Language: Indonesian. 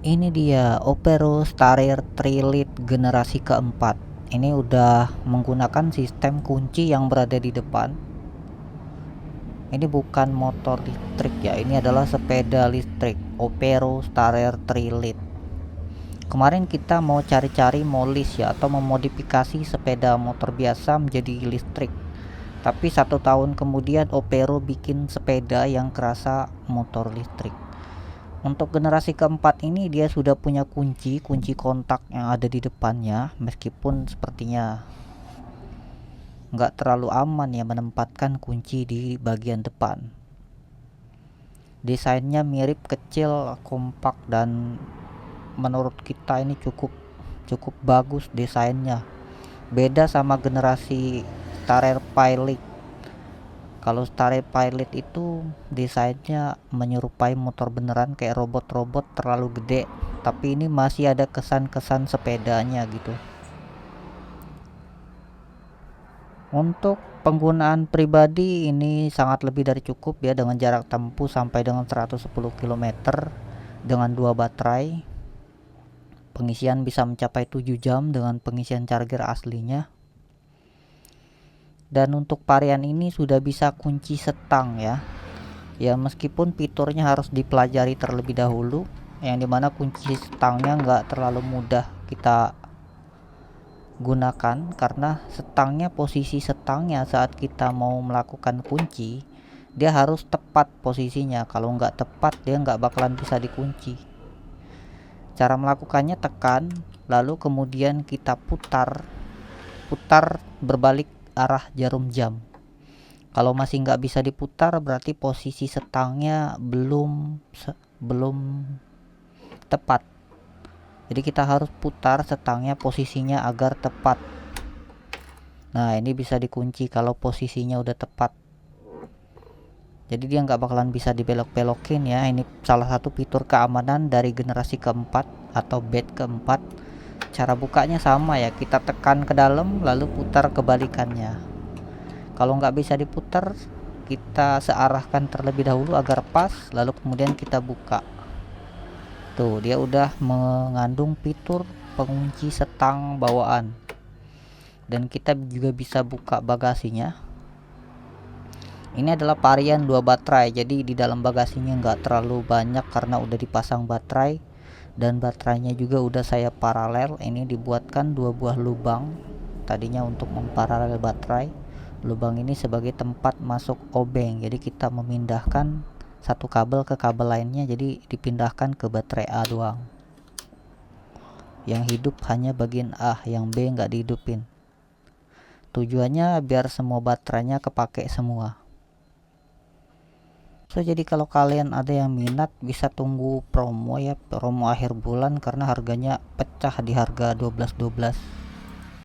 Ini dia Opero Starir Trilit generasi keempat. Ini udah menggunakan sistem kunci yang berada di depan. Ini bukan motor listrik ya, ini adalah sepeda listrik Opero Starir Trilit. Kemarin kita mau cari-cari molis ya, atau memodifikasi sepeda motor biasa menjadi listrik. Tapi 1 tahun kemudian Opero bikin sepeda yang kerasa motor listrik. Untuk generasi keempat ini dia sudah punya kunci kontak yang ada di depannya, meskipun sepertinya nggak terlalu aman ya menempatkan kunci di bagian depan. Desainnya mirip, kecil, kompak, dan menurut kita ini cukup bagus desainnya. Beda sama generasi Starer Pilot. Kalau Starer Pilot itu desainnya menyerupai motor beneran, kayak robot-robot terlalu gede, tapi ini masih ada kesan-kesan sepedanya gitu. Untuk penggunaan pribadi ini sangat lebih dari cukup ya, dengan jarak tempuh sampai dengan 110 km dengan 2 baterai. Pengisian bisa mencapai 7 jam dengan pengisian charger aslinya. Dan untuk varian ini sudah bisa kunci setang ya. Ya meskipun fiturnya harus dipelajari terlebih dahulu, yang dimana kunci setangnya nggak terlalu mudah kita gunakan, karena posisi setangnya saat kita mau melakukan kunci, dia harus tepat posisinya. Kalau nggak tepat dia nggak bakalan bisa dikunci. Cara melakukannya tekan, lalu kemudian kita putar berbalik arah jarum jam. Kalau masih nggak bisa diputar, berarti posisi setangnya belum tepat. Jadi kita harus putar setangnya posisinya agar tepat. Nah ini bisa dikunci kalau posisinya udah tepat. Jadi dia nggak bakalan bisa dibelok-belokin ya. Ini salah satu fitur keamanan dari generasi keempat atau bed keempat. Cara bukanya sama ya, kita tekan ke dalam lalu putar kebalikannya. Kalau nggak bisa diputar, kita searahkan terlebih dahulu agar pas, lalu kemudian kita buka. Tuh dia udah mengandung fitur pengunci setang bawaan, dan kita juga bisa buka bagasinya. Ini adalah varian 2 baterai, jadi di dalam bagasinya nggak terlalu banyak karena udah dipasang baterai, dan baterainya juga udah saya paralel. Ini dibuatkan 2 buah lubang tadinya untuk memparalel baterai. Lubang ini sebagai tempat masuk obeng, jadi kita memindahkan satu kabel ke kabel lainnya, jadi dipindahkan ke baterai A doang. Yang hidup hanya bagian A, yang B nggak dihidupin. Tujuannya biar semua baterainya kepake semua. Jadi kalau kalian ada yang minat bisa tunggu promo ya, promo akhir bulan, karena harganya pecah di harga 12-12.